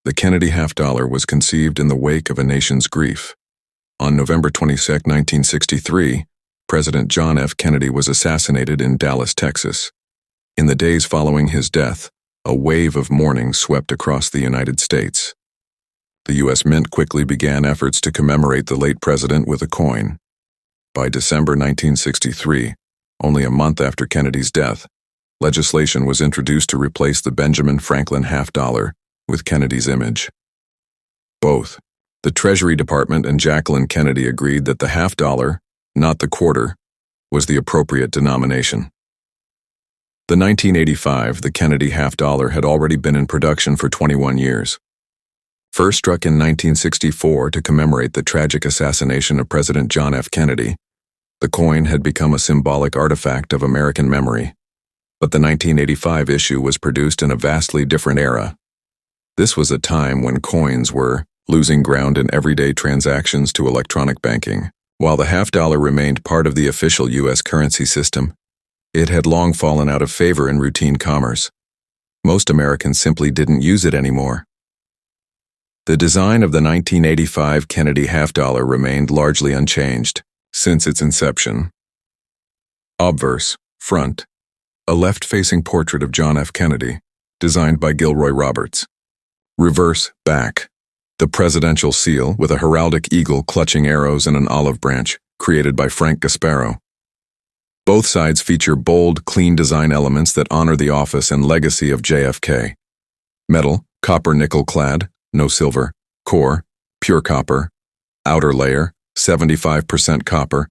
The Kennedy half-dollar was conceived in the wake of a nation's grief. On November 22, 1963, President John F. Kennedy was assassinated in Dallas, Texas. In the days following his death, a wave of mourning swept across the United States. The U.S. Mint quickly began efforts to commemorate the late president with a coin. By December 1963, only a month after Kennedy's death, legislation was introduced to replace the Benjamin Franklin half-dollar with Kennedy's image. Both the Treasury Department and Jacqueline Kennedy agreed that the half-dollar, not the quarter, was the appropriate denomination. The 1985, the Kennedy half-dollar had already been in production for 21 years. First struck in 1964 to commemorate the tragic assassination of President John F. Kennedy, the coin had become a symbolic artifact of American memory. But the 1985 issue was produced in a vastly different era. This was a time when coins were losing ground in everyday transactions to electronic banking. While the half-dollar remained part of the official U.S. currency system, it had long fallen out of favor in routine commerce. Most Americans simply didn't use it anymore. The design of the 1985 Kennedy half-dollar remained largely unchanged since its inception. Obverse, front, a left-facing portrait of John F. Kennedy, designed by Gilroy Roberts. Reverse, back, the presidential seal with a heraldic eagle clutching arrows and an olive branch, created by Frank Gasparo. Both sides feature bold, clean design elements that honor the office and legacy of JFK. Metal, copper nickel-clad, no silver. Core, pure copper. Outer layer, 75% copper,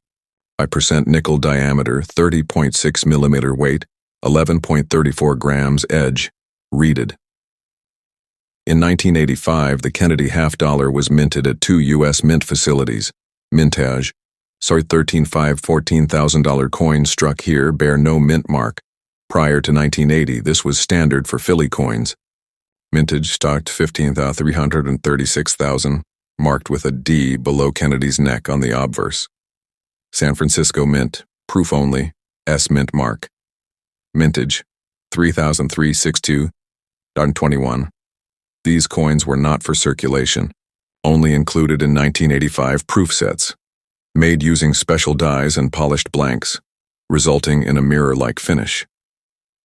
5% nickel diameter, 30.6 mm weight, 11.34 grams edge, reeded. In 1985, the Kennedy half-dollar was minted at 2 U.S. mint facilities. Mintage, $13,514,000 coins struck here bear no mint mark. Prior to 1980, this was standard for Philly coins. Mintage stocked $15,336,000, marked with a D below Kennedy's neck on the obverse. San Francisco Mint, proof only, S mint mark. Mintage, 3,362.21. These coins were not for circulation, only included in 1985 proof sets, made using special dies and polished blanks, resulting in a mirror-like finish.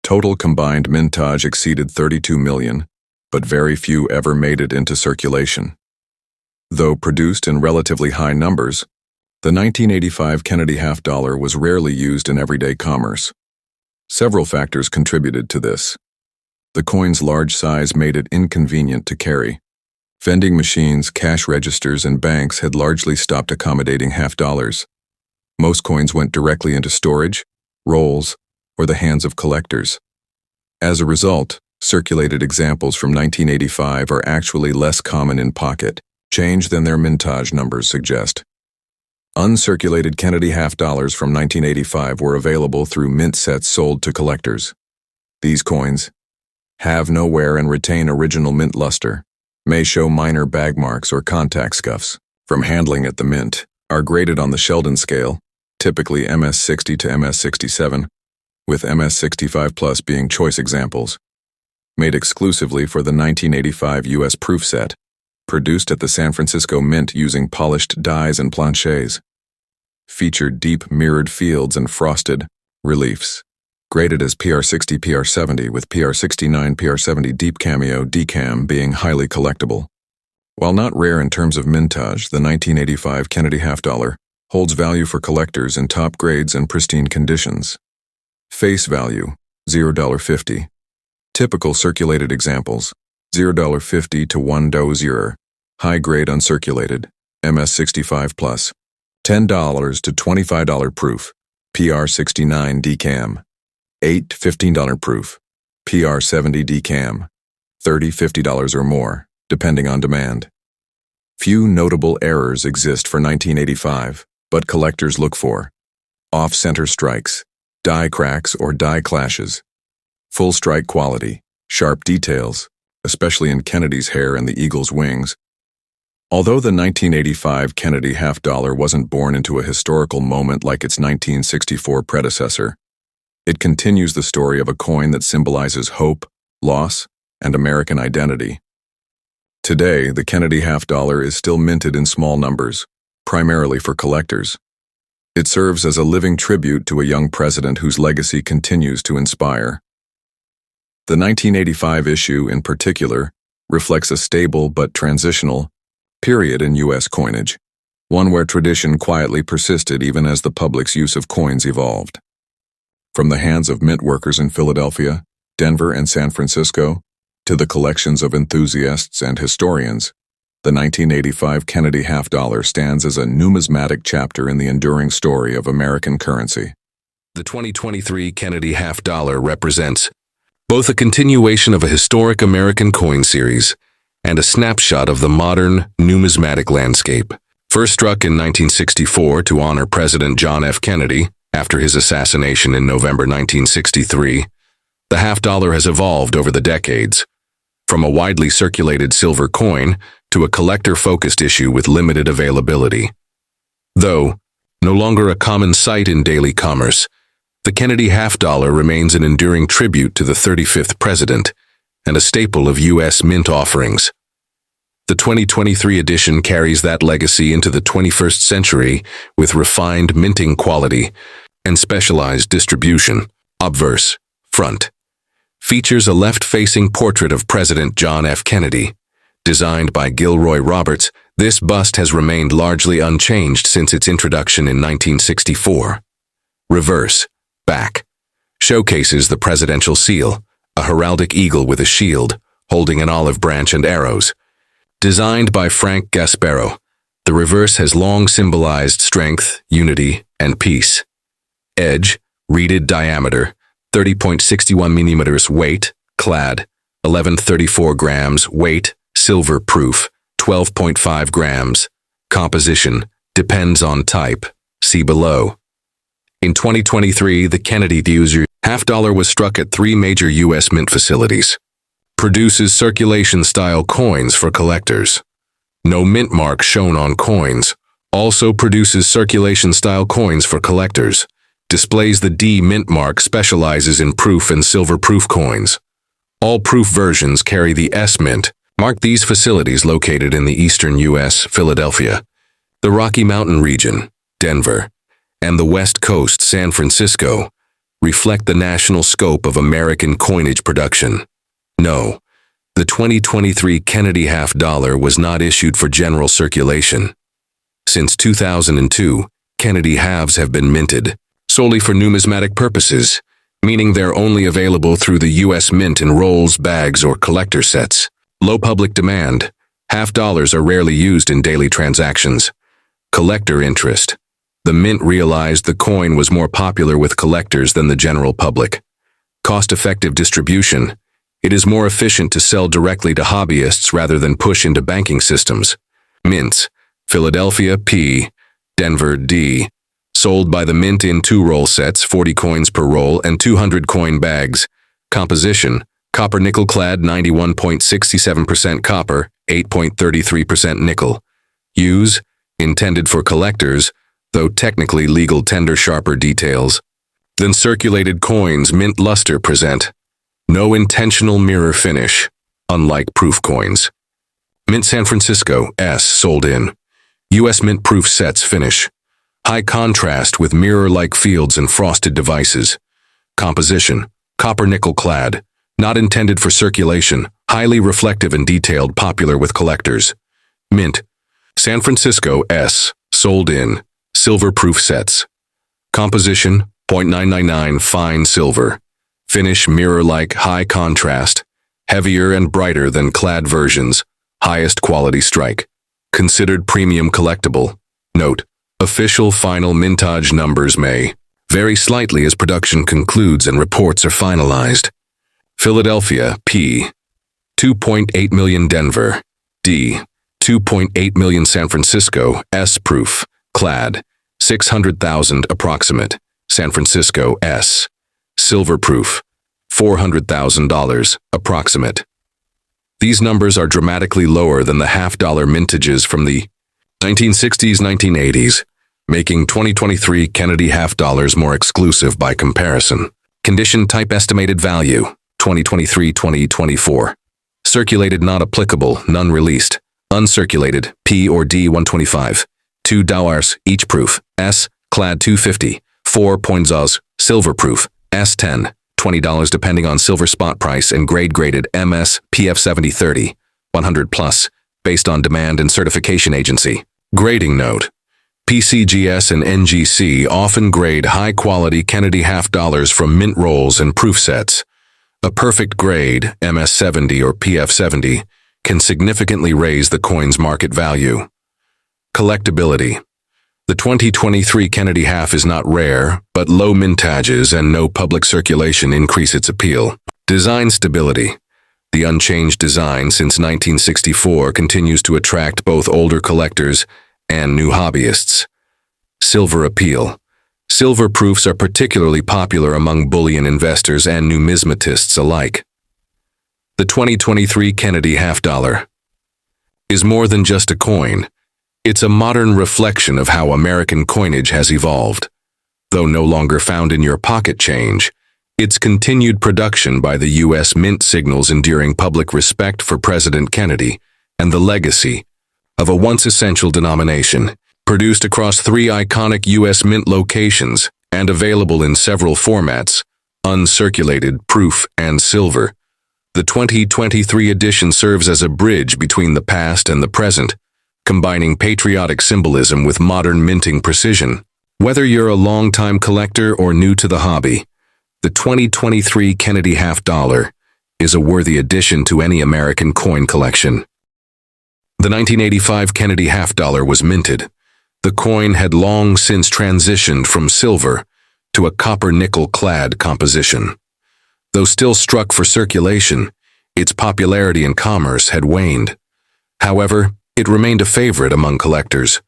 Total combined mintage exceeded 32 million, but very few ever made it into circulation. Though produced in relatively high numbers, the 1985 Kennedy half-dollar was rarely used in everyday commerce. Several factors contributed to this. The coin's large size made it inconvenient to carry. Vending machines, cash registers, and banks had largely stopped accommodating half-dollars. Most coins went directly into storage, rolls, or the hands of collectors. As a result, circulated examples from 1985 are actually less common in pocket change than their mintage numbers suggest. Uncirculated Kennedy half-dollars from 1985 were available through mint sets sold to collectors. These coins have no wear and retain original mint luster, may show minor bag marks or contact scuffs from handling at the mint, are graded on the Sheldon scale, typically MS-60 to MS-67, with MS-65 plus being choice examples. Made exclusively for the 1985 U.S. proof set, produced at the San Francisco Mint using polished dies and planchets. Featured deep mirrored fields and frosted reliefs. Graded as PR60, PR70 with PR69, PR70 deep cameo decam being highly collectible. While not rare in terms of mintage, the 1985 Kennedy half-dollar holds value for collectors in top grades and pristine conditions. Face value, $0.50. Typical circulated examples, $0.50 to $1.00. High-grade uncirculated, MS-65 plus. $10 to $25 proof, PR69 decam. $8 to $15 proof, PR70 decam. $30, $50 or more, depending on demand. Few notable errors exist for 1985, but collectors look for off-center strikes, die cracks or die clashes, full strike quality, sharp details, especially in Kennedy's hair and the eagle's wings. Although the 1985 Kennedy half-dollar wasn't born into a historical moment like its 1964 predecessor, it continues the story of a coin that symbolizes hope, loss, and American identity. Today, the Kennedy half-dollar is still minted in small numbers, primarily for collectors. It serves as a living tribute to a young president whose legacy continues to inspire. The 1985 issue, in particular, reflects a stable but transitional period in U.S. coinage, one where tradition quietly persisted even as the public's use of coins evolved. From the hands of mint workers in Philadelphia, Denver, and San Francisco, to the collections of enthusiasts and historians, the 1985 Kennedy half-dollar stands as a numismatic chapter in the enduring story of American currency. The 2023 Kennedy half-dollar represents both a continuation of a historic American coin series and a snapshot of the modern numismatic landscape. First struck in 1964 to honor President John F. Kennedy after his assassination in November 1963, the half-dollar has evolved over the decades, from a widely circulated silver coin to a collector-focused issue with limited availability. Though no longer a common sight in daily commerce, the Kennedy half-dollar remains an enduring tribute to the 35th president and a staple of U.S. mint offerings. The 2023 edition carries that legacy into the 21st century with refined minting quality and specialized distribution. Obverse, front, features a left-facing portrait of President John F. Kennedy. Designed by Gilroy Roberts, this bust has remained largely unchanged since its introduction in 1964. Reverse, back, showcases the presidential seal, a heraldic eagle with a shield, holding an olive branch and arrows. Designed by Frank Gasparo, the reverse has long symbolized strength, unity, and peace. Edge, reeded diameter, 30.61 millimeters weight, clad, 1134 grams weight, silver proof, 12.5 grams. Composition, depends on type, see below. In 2023, the Kennedy half-dollar was struck at 3 major U.S. mint facilities. Produces circulation-style coins for collectors. No mint mark shown on coins. Also produces circulation-style coins for collectors. Displays the D mint mark, specializes in proof and silver proof coins. All proof versions carry the S mint mark. These facilities located in the eastern U.S., Philadelphia, the Rocky Mountain region, Denver, and the West Coast, San Francisco, reflect the national scope of American coinage production. No, the 2023 Kennedy half-dollar was not issued for general circulation. Since 2002, Kennedy halves have been minted solely for numismatic purposes, meaning they're only available through the U.S. Mint in rolls, bags, or collector sets. Low public demand. Half-dollars are rarely used in daily transactions. Collector interest. The Mint realized the coin was more popular with collectors than the general public. Cost-effective distribution. It is more efficient to sell directly to hobbyists rather than push into banking systems. Mints. Philadelphia P. Denver D. Sold by the Mint in 2 roll sets, 40 coins per roll, and 200 coin bags. Composition: copper nickel clad, 91.67% copper, 8.33% nickel. Use: intended for collectors, though technically legal tender. Sharper details than circulated coins. Mint luster present. No intentional mirror finish, unlike proof coins. Mint San Francisco S. sold in U.S. Mint proof sets finish. High contrast with mirror-like fields and frosted devices. Composition: copper nickel clad, not intended for circulation, highly reflective and detailed, popular with collectors. Mint San Francisco S. sold in silver proof sets. Composition: 0.999 fine silver. Finish mirror-like, high contrast, heavier and brighter than clad versions, highest quality strike. Considered premium collectible. Note: official final mintage numbers may vary slightly as production concludes and reports are finalized. Philadelphia P. 2.8 million. Denver D. 2.8 million. San Francisco S. proof, clad, 600,000 approximate. San Francisco S. silver proof, $400,000 approximate. These numbers are dramatically lower than the half-dollar mintages from the 1960s, 1980s, making 2023 Kennedy half-dollars more exclusive by comparison. Condition type estimated value, 2023-2024. Circulated not applicable, none released. Uncirculated, P or D 125. $2 each proof, S, clad 250. 4 points, silver proof, S10. $20 depending on silver spot price and grade graded MS, PF 7030. 100 plus, based on demand and certification agency. Grading note. PCGS and NGC often grade high-quality Kennedy half dollars from mint rolls and proof sets. A perfect grade, MS 70 or PF 70, can significantly raise the coin's market value. Collectability. The 2023 Kennedy half is not rare, but low mintages and no public circulation increase its appeal. Design stability. The unchanged design since 1964 continues to attract both older collectors and new hobbyists. Silver appeal. Silver proofs are particularly popular among bullion investors and numismatists alike. The 2023 Kennedy half dollar is more than just a coin. It's a modern reflection of how American coinage has evolved. Though no longer found in your pocket change, its continued production by the U.S. Mint signals enduring public respect for President Kennedy and the legacy of a once essential denomination, produced across 3 iconic U.S. Mint locations and available in several formats, uncirculated, proof, and silver. The 2023 edition serves as a bridge between the past and the present, combining patriotic symbolism with modern minting precision. Whether you're a longtime collector or new to the hobby, the 2023 Kennedy half dollar is a worthy addition to any American coin collection. The 1985 Kennedy half dollar was minted. The coin had long since transitioned from silver to a copper-nickel clad composition. Though still struck for circulation, its popularity in commerce had waned. However, it remained a favorite among collectors,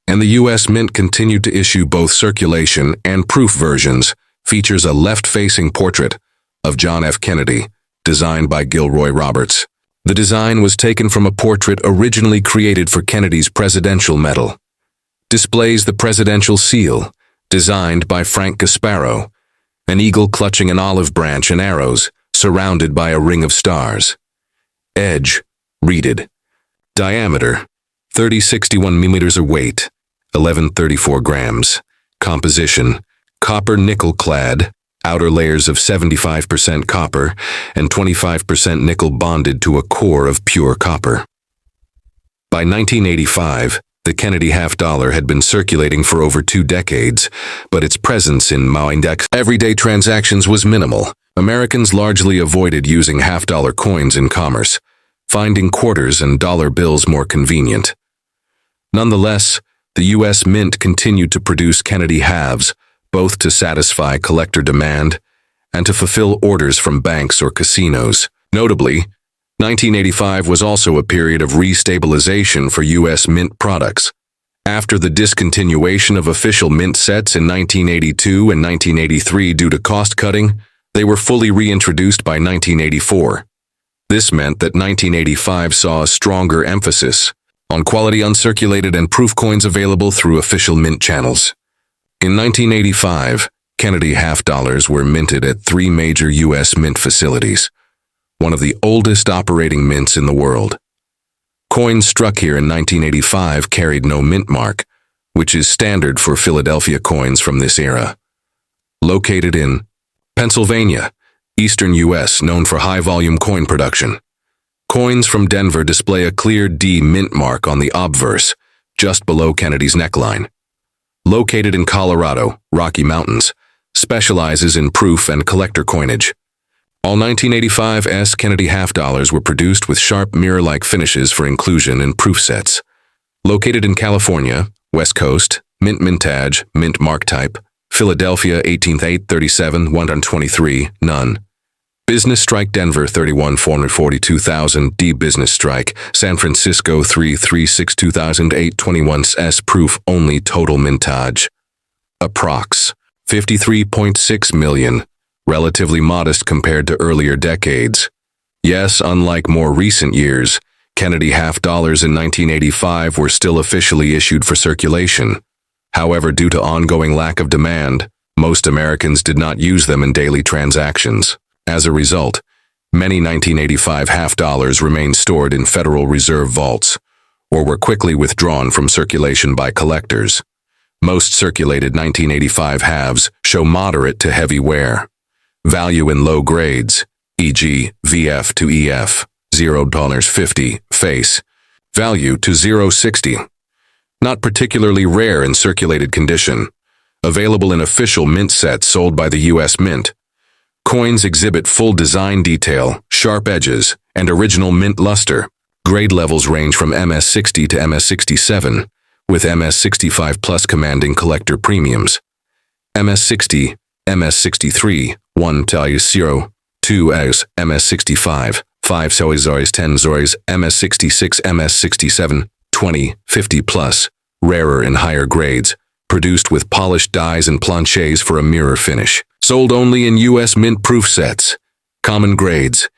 and the U.S. Mint continued to issue both circulation and proof versions. Features a left-facing portrait of John F. Kennedy, designed by Gilroy Roberts. The design was taken from a portrait originally created for Kennedy's presidential medal. Displays the presidential seal, designed by Frank Gasparo, an eagle clutching an olive branch and arrows, surrounded by a ring of stars. Edge, reeded. Diameter, 3061 millimeters or weight, 1134 grams. Composition, copper-nickel clad, outer layers of 75% copper and 25% nickel bonded to a core of pure copper. By 1985, the Kennedy half dollar had been circulating for over 2 decades, but its presence in index everyday transactions was minimal. Americans largely avoided using half-dollar coins in commerce, finding quarters and dollar bills more convenient. Nonetheless, the U.S. Mint continued to produce Kennedy halves, both to satisfy collector demand and to fulfill orders from banks or casinos. Notably, 1985 was also a period of restabilization for U.S. Mint products. After the discontinuation of official mint sets in 1982 and 1983 due to cost-cutting, they were fully reintroduced by 1984. This meant that 1985 saw a stronger emphasis on quality uncirculated and proof coins available through official mint channels. In 1985, Kennedy half dollars were minted at 3 major U.S. mint facilities, one of the oldest operating mints in the world. Coins struck here in 1985 carried no mint mark, which is standard for Philadelphia coins from this era. Located in Pennsylvania, eastern U.S., known for high-volume coin production. Coins from Denver display a clear D mint mark on the obverse, just below Kennedy's neckline. Located in Colorado, Rocky Mountains, specializes in proof and collector coinage. All 1985 Kennedy half dollars were produced with sharp mirror-like finishes for inclusion in proof sets. Located in California, West Coast, mint mintage, mint mark type, Philadelphia 18th 837 123, none. Business Strike Denver 31 442,000 D Business Strike San Francisco 336 2008 21s proof only total mintage. Approx. 53.6 million, relatively modest compared to earlier decades. Yes, unlike more recent years, Kennedy half dollars in 1985 were still officially issued for circulation. However, due to ongoing lack of demand, most Americans did not use them in daily transactions. As a result, Many 1985 half dollars remain stored in Federal Reserve vaults, or were quickly withdrawn from circulation by collectors. Most circulated 1985 halves show moderate to heavy wear. Value in low grades, e.g. VF to EF, $0.50, face. Value to $0.60. Not particularly rare in circulated condition. Available in official mint sets sold by the U.S. Mint. Coins exhibit full design detail, sharp edges, and original mint luster. Grade levels range from MS-60 to MS-67, with MS-65 Plus commanding collector premiums. MS-60, MS-63, 1 to 0, 2 as MS-65, 5 Zois 10 Zois, MS-66, MS-67, 20, 50 Plus, rarer in higher grades, produced with polished dies and planchets for a mirror finish. Sold only in U.S. Mint proof sets. Common grades,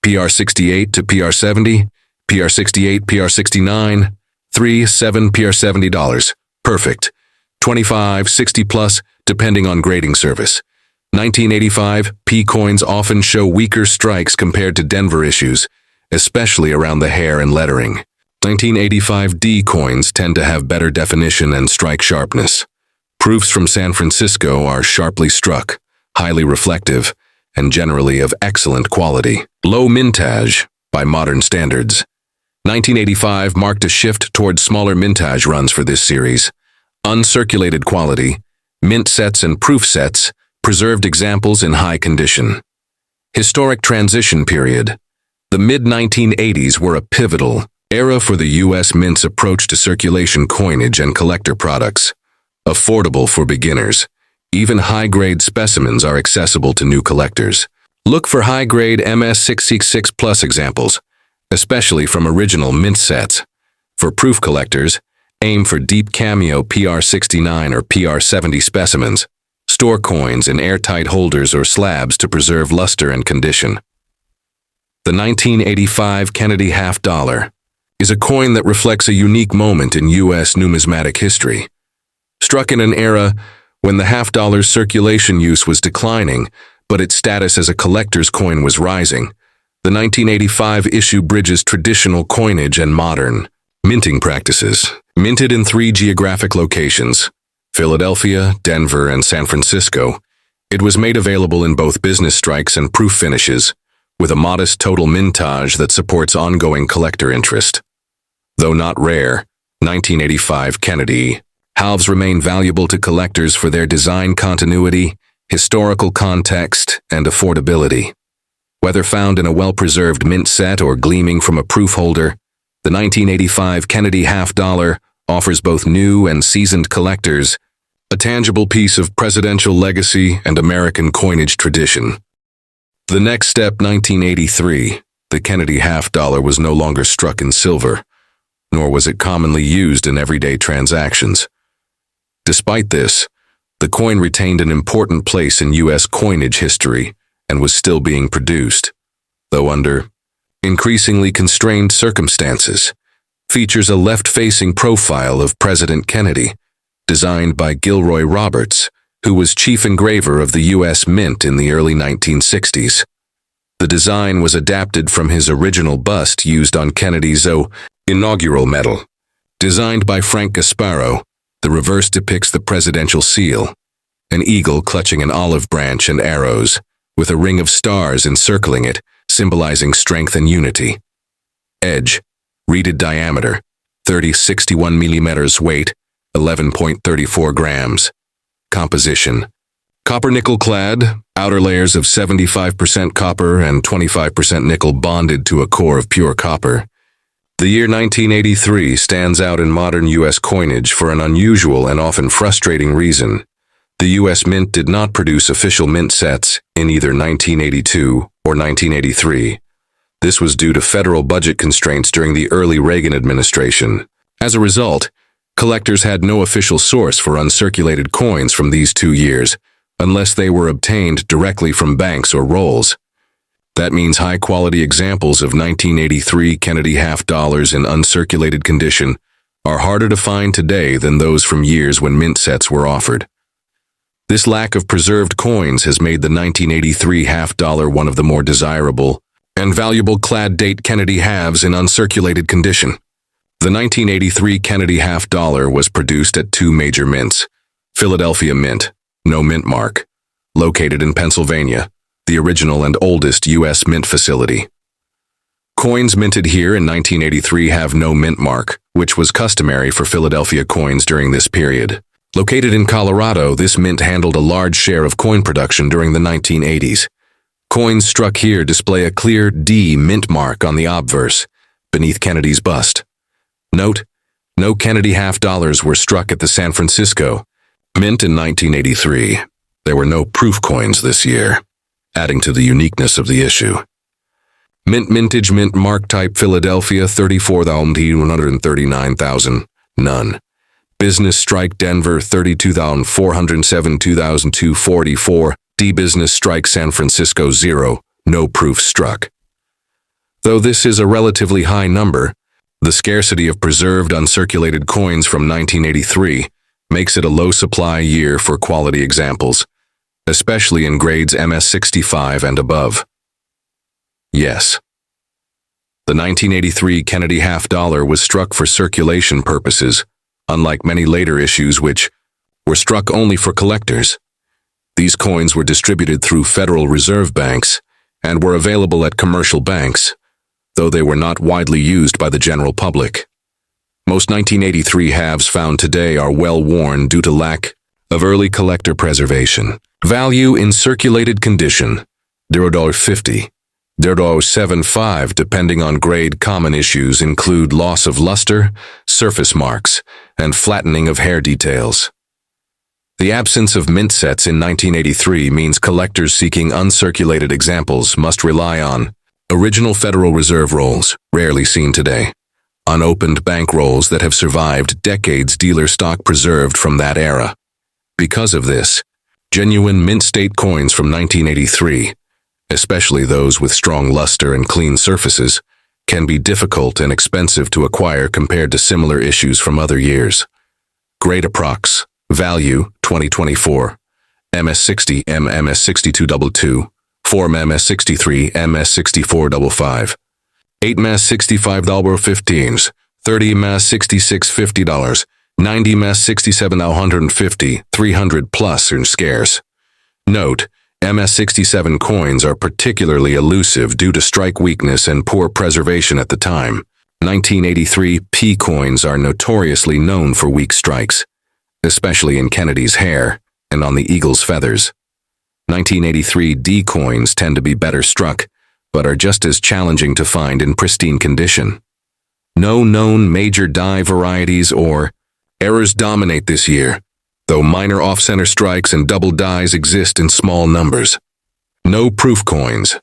PR68 to PR70, PR68, PR69, 3, 7, PR70. Perfect. 25, 60 plus, depending on grading service. 1985 P coins often show weaker strikes compared to Denver issues, especially around the hair and lettering. 1985 D coins tend to have better definition and strike sharpness. Proofs from San Francisco are sharply struck, highly reflective, and generally of excellent quality. Low mintage, by modern standards. 1985 marked a shift towards smaller mintage runs for this series. Uncirculated quality, mint sets and proof sets, preserved examples in high condition. Historic transition period. The mid-1980s were a pivotal era for the U.S. Mint's approach to circulation coinage and collector products. Affordable for beginners. Even high-grade specimens are accessible to new collectors. Look for high-grade MS-66 Plus examples, especially from original mint sets. For proof collectors, aim for deep cameo PR69 or PR70 specimens. Store coins in airtight holders or slabs to preserve luster and condition. The 1985 Kennedy half dollar is a coin that reflects a unique moment in U.S. numismatic history. Struck in an era when the half dollar's circulation use was declining, but its status as a collector's coin was rising, the 1985 issue bridges traditional coinage and modern minting practices. Minted in 3 geographic locations, Philadelphia, Denver, and San Francisco, it was made available in both business strikes and proof finishes, with a modest total mintage that supports ongoing collector interest. Though not rare, 1985 Kennedy halves remain valuable to collectors for their design continuity, historical context, and affordability. Whether found in a well-preserved mint set or gleaming from a proof holder, the 1985 Kennedy half dollar offers both new and seasoned collectors a tangible piece of presidential legacy and American coinage tradition. The next step, 1983, the Kennedy half dollar was no longer struck in silver, nor was it commonly used in everyday transactions. Despite this, the coin retained an important place in U.S. coinage history and was still being produced, though under increasingly constrained circumstances. Features a left-facing profile of President Kennedy, designed by Gilroy Roberts, who was chief engraver of the U.S. Mint in the early 1960s. The design was adapted from his original bust used on Kennedy's inaugural medal. Designed by Frank Gasparo, the reverse depicts the presidential seal, an eagle clutching an olive branch and arrows, with a ring of stars encircling it, symbolizing strength and unity. Edge, reeded diameter, 30-61 millimeters, weight, 11.34 grams. Composition, copper-nickel clad, outer layers of 75% copper and 25% nickel bonded to a core of pure copper. The year 1983 stands out in modern U.S. coinage for an unusual and often frustrating reason. The U.S. Mint did not produce official mint sets in either 1982 or 1983. This was due to federal budget constraints during the early Reagan administration. As a result, collectors had no official source for uncirculated coins from these 2 years, unless they were obtained directly from banks or rolls. That means high-quality examples of 1983 Kennedy half dollars in uncirculated condition are harder to find today than those from years when mint sets were offered. This lack of preserved coins has made the 1983 half dollar one of the more desirable, and valuable clad date Kennedy halves in uncirculated condition. The 1983 Kennedy half dollar was produced at two major mints. Philadelphia Mint, no mint mark, located in Pennsylvania, the original and oldest U.S. mint facility. Coins minted here in 1983 have no mint mark, which was customary for Philadelphia coins during this period. Located in Colorado, this mint handled a large share of coin production during the 1980s. Coins struck here display a clear D mint mark on the obverse, beneath Kennedy's bust. Note, no Kennedy half dollars were struck at the San Francisco Mint in 1983. There were no proof coins this year, adding to the uniqueness of the issue. Mint mintage mint mark type Philadelphia 34,139,000, none. Business strike Denver 32,407 2,244, D business strike San Francisco 0, no proof struck. Though this is a relatively high number, the scarcity of preserved uncirculated coins from 1983 makes it a low supply year for quality examples, especially in grades MS65 and above. Yes. The 1983 Kennedy half dollar was struck for circulation purposes, unlike many later issues which were struck only for collectors. These coins were distributed through Federal Reserve banks and were available at commercial banks, though they were not widely used by the general public. Most 1983 halves found today are well worn due to lack of early collector preservation. Value in circulated condition, $0.50. $0.75 depending on grade. Common issues include loss of luster, surface marks, and flattening of hair details. The absence of mint sets in 1983 means collectors seeking uncirculated examples must rely on original Federal Reserve rolls, rarely seen today, unopened bank rolls that have survived decades, dealer stock preserved from that era. Because of this, genuine mint state coins from 1983, especially those with strong luster and clean surfaces, can be difficult and expensive to acquire compared to similar issues from other years. Grade approx. Value 2024. MS60 MS6222. Form MS63 MS6455. 8 MS65.15s. 30 MS66 $90 MS67 150, 300 plus are scarce. Note, MS67 coins are particularly elusive due to strike weakness and poor preservation at the time. 1983 P coins are notoriously known for weak strikes, especially in Kennedy's hair and on the eagle's feathers. 1983 D coins tend to be better struck, but are just as challenging to find in pristine condition. No known major die varieties or errors dominate this year, though minor off-center strikes and double dies exist in small numbers. No proof coins.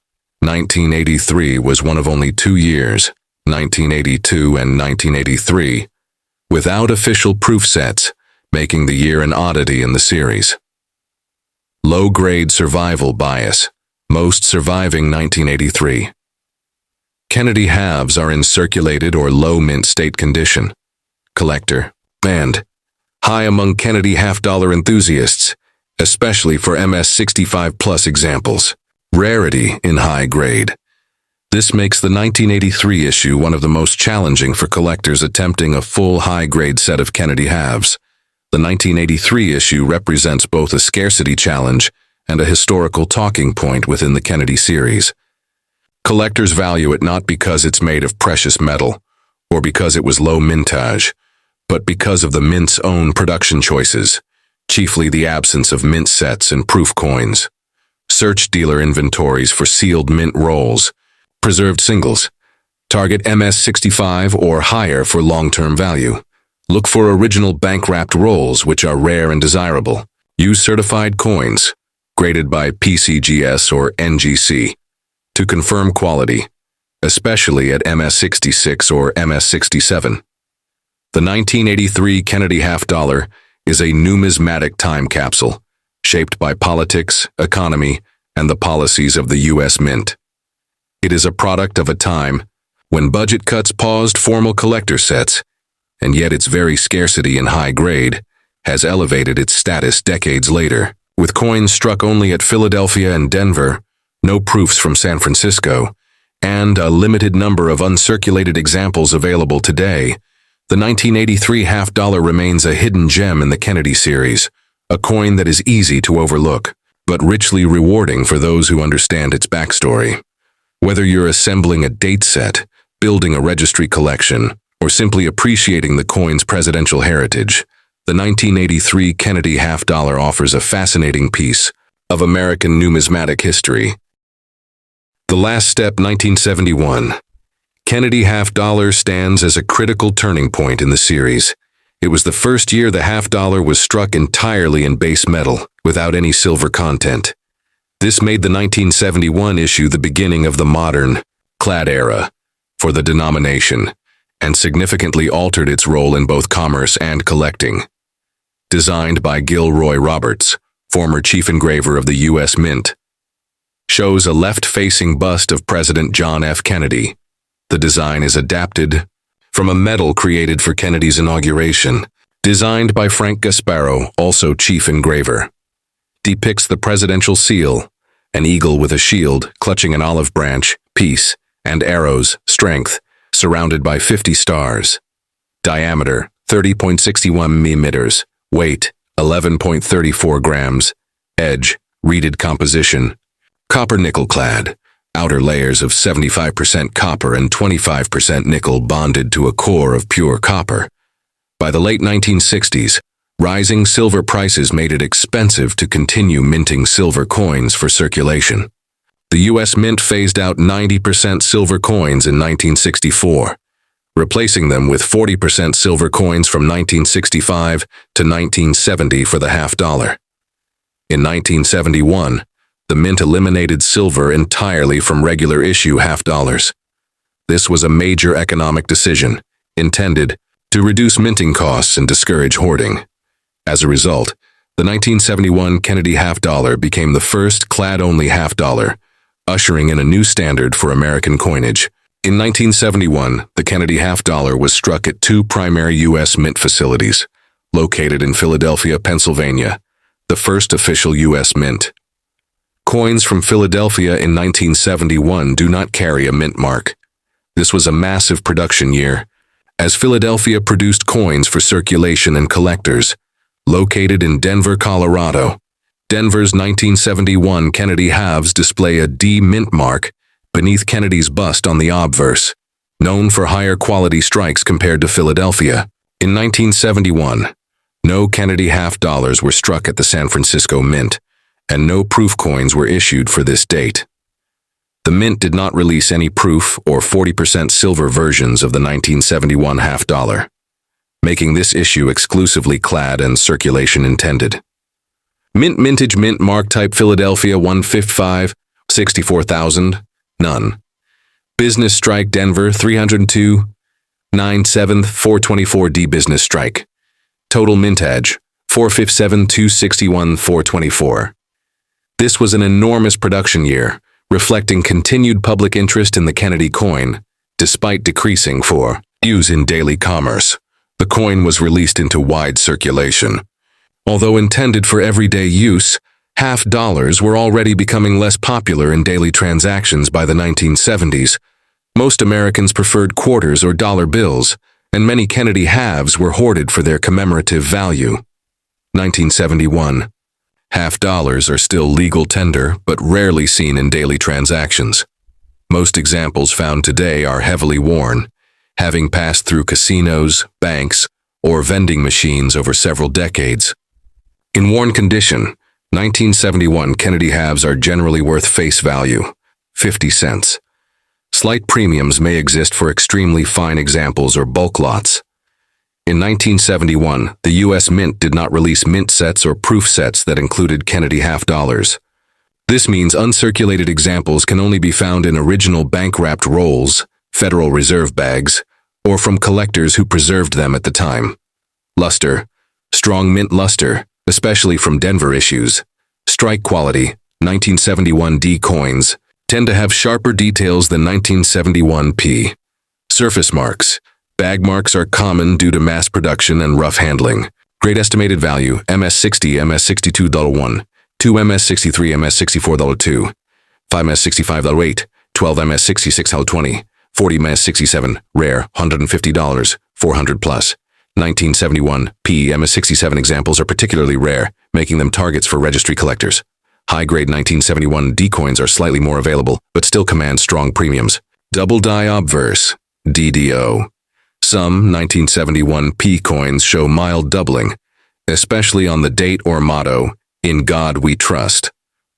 1983 was one of only 2 years, 1982 and 1983, without official proof sets, making the year an oddity in the series. Low-grade survival bias, most surviving 1983. Kennedy halves are in circulated or low mint state condition. Collector. And high among Kennedy half-dollar enthusiasts, especially for MS65 plus examples. Rarity in high grade. This makes the 1983 issue one of the most challenging for collectors attempting a full high-grade set of Kennedy halves. The 1983 issue represents both a scarcity challenge and a historical talking point within the Kennedy series. Collectors value it not because it's made of precious metal, or because it was low mintage, but because of the mint's own production choices, chiefly the absence of mint sets and proof coins. Search dealer inventories for sealed mint rolls, preserved singles. Target MS65 or higher for long-term value. Look for original bank-wrapped rolls which are rare and desirable. Use certified coins, graded by PCGS or NGC, to confirm quality, especially at MS66 or MS67. The 1983 Kennedy half-dollar is a numismatic time capsule, shaped by politics, economy, and the policies of the U.S. Mint. It is a product of a time when budget cuts paused formal collector sets, and yet its very scarcity in high grade has elevated its status decades later. With coins struck only at Philadelphia and Denver, no proofs from San Francisco, and a limited number of uncirculated examples available today, the 1983 half-dollar remains a hidden gem in the Kennedy series, a coin that is easy to overlook, but richly rewarding for those who understand its backstory. Whether you're assembling a date set, building a registry collection, or simply appreciating the coin's presidential heritage, the 1983 Kennedy half-dollar offers a fascinating piece of American numismatic history. The last step, 1971. Kennedy half-dollar stands as a critical turning point in the series. It was the first year the half-dollar was struck entirely in base metal, without any silver content. This made the 1971 issue the beginning of the modern, clad era for the denomination, and significantly altered its role in both commerce and collecting. Designed by Gilroy Roberts, former chief engraver of the U.S. Mint, shows a left-facing bust of President John F. Kennedy. The design is adapted from a medal created for Kennedy's inauguration, designed by Frank Gasparo, also chief engraver. Depicts the presidential seal, an eagle with a shield clutching an olive branch, peace, and arrows, strength, surrounded by 50 stars. Diameter, 30.61 millimeters. Weight, 11.34 grams. Edge, reeded composition. Copper nickel clad. Outer layers of 75% copper and 25% nickel bonded to a core of pure copper. By the late 1960s, rising silver prices made it expensive to continue minting silver coins for circulation. The U.S. Mint phased out 90% silver coins in 1964, replacing them with 40% silver coins from 1965 to 1970 for the half-dollar. In 1971, the Mint eliminated silver entirely from regular issue half-dollars. This was a major economic decision, intended to reduce minting costs and discourage hoarding. As a result, the 1971 Kennedy half-dollar became the first clad-only half-dollar, ushering in a new standard for American coinage. In 1971, the Kennedy half-dollar was struck at two primary U.S. Mint facilities, located in Philadelphia, Pennsylvania, the first official U.S. Mint. Coins from Philadelphia in 1971 do not carry a mint mark. This was a massive production year, as Philadelphia produced coins for circulation and collectors. Located in Denver, Colorado, Denver's 1971 Kennedy halves display a D mint mark beneath Kennedy's bust on the obverse, known for higher quality strikes compared to Philadelphia. In 1971, no Kennedy half-dollars were struck at the San Francisco Mint, and no proof coins were issued for this date. The Mint did not release any proof or 40% silver versions of the 1971 half-dollar, making this issue exclusively clad and circulation intended. Mint mintage mint mark type Philadelphia 155, 64,000, none. Business strike Denver 302, 9/7, 424D business strike. Total mintage 457, 261, 424. This was an enormous production year, reflecting continued public interest in the Kennedy coin, despite decreasing for use in daily commerce. The coin was released into wide circulation. Although intended for everyday use, half-dollars were already becoming less popular in daily transactions by the 1970s. Most Americans preferred quarters or dollar bills, and many Kennedy halves were hoarded for their commemorative value. 1971. Half-dollars are still legal tender, but rarely seen in daily transactions. Most examples found today are heavily worn, having passed through casinos, banks, or vending machines over several decades. In worn condition, 1971 Kennedy halves are generally worth face value, 50 cents. Slight premiums may exist for extremely fine examples or bulk lots. In 1971, the U.S. Mint did not release mint sets or proof sets that included Kennedy half-dollars. This means uncirculated examples can only be found in original bank-wrapped rolls, Federal Reserve bags, or from collectors who preserved them at the time. Luster, strong mint luster, especially from Denver issues. Strike quality, 1971 D coins, tend to have sharper details than 1971 P. Surface marks. Bag marks are common due to mass production and rough handling. Great estimated value, MS60, MS62.1, 2 MS63, MS64.2, 5 MS65.8, 12 MS66 held 20, 40 MS67 rare, $150, 400 plus. 1971 P MS67 examples are particularly rare, making them targets for registry collectors. High-grade 1971 D coins are slightly more available, but still command strong premiums. Double die obverse, DDO. Some 1971 P coins show mild doubling, especially on the date or motto, "In God We Trust."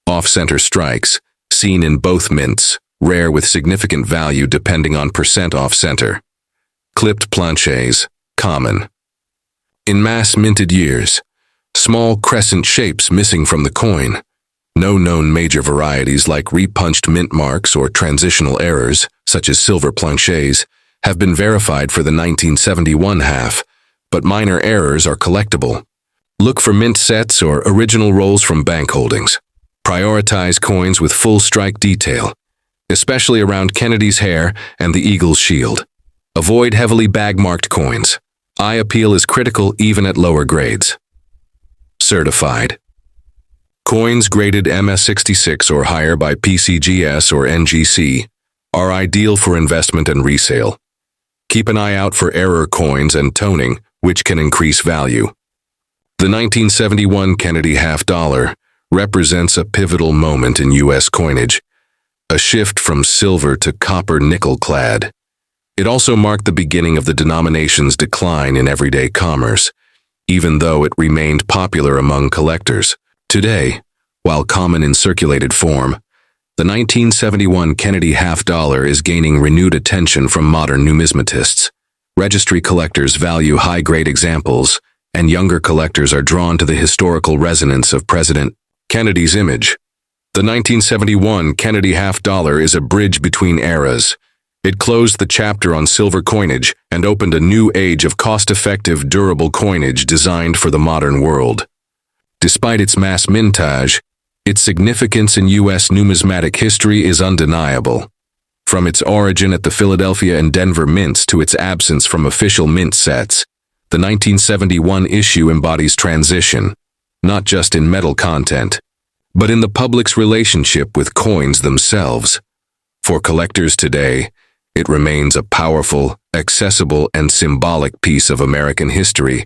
Off-center strikes, seen in both mints, rare with significant value depending on percent off-center. Clipped planches, common. In mass-minted years, small crescent shapes missing from the coin. No known major varieties like repunched mint marks or transitional errors, such as silver planches, have been verified for the 1971 half, but minor errors are collectible. Look for mint sets or original rolls from bank holdings. Prioritize coins with full strike detail, especially around Kennedy's hair and the Eagle's shield. Avoid heavily bag-marked coins. Eye appeal is critical even at lower grades. Certified. Coins graded MS66 or higher by PCGS or NGC are ideal for investment and resale. Keep an eye out for error coins and toning, which can increase value. The 1971 Kennedy half-dollar represents a pivotal moment in U.S. coinage, a shift from silver to copper nickel-clad. It also marked the beginning of the denomination's decline in everyday commerce, even though it remained popular among collectors. Today, while common in circulated form, the 1971 Kennedy half-dollar is gaining renewed attention from modern numismatists. Registry collectors value high-grade examples, and younger collectors are drawn to the historical resonance of President Kennedy's image. The 1971 Kennedy half-dollar is a bridge between eras. It closed the chapter on silver coinage and opened a new age of cost-effective, durable coinage designed for the modern world. Despite its mass mintage, its significance in U.S. numismatic history is undeniable. From its origin at the Philadelphia and Denver mints to its absence from official mint sets, the 1971 issue embodies transition, not just in metal content, but in the public's relationship with coins themselves. For collectors today, it remains a powerful, accessible, and symbolic piece of American history,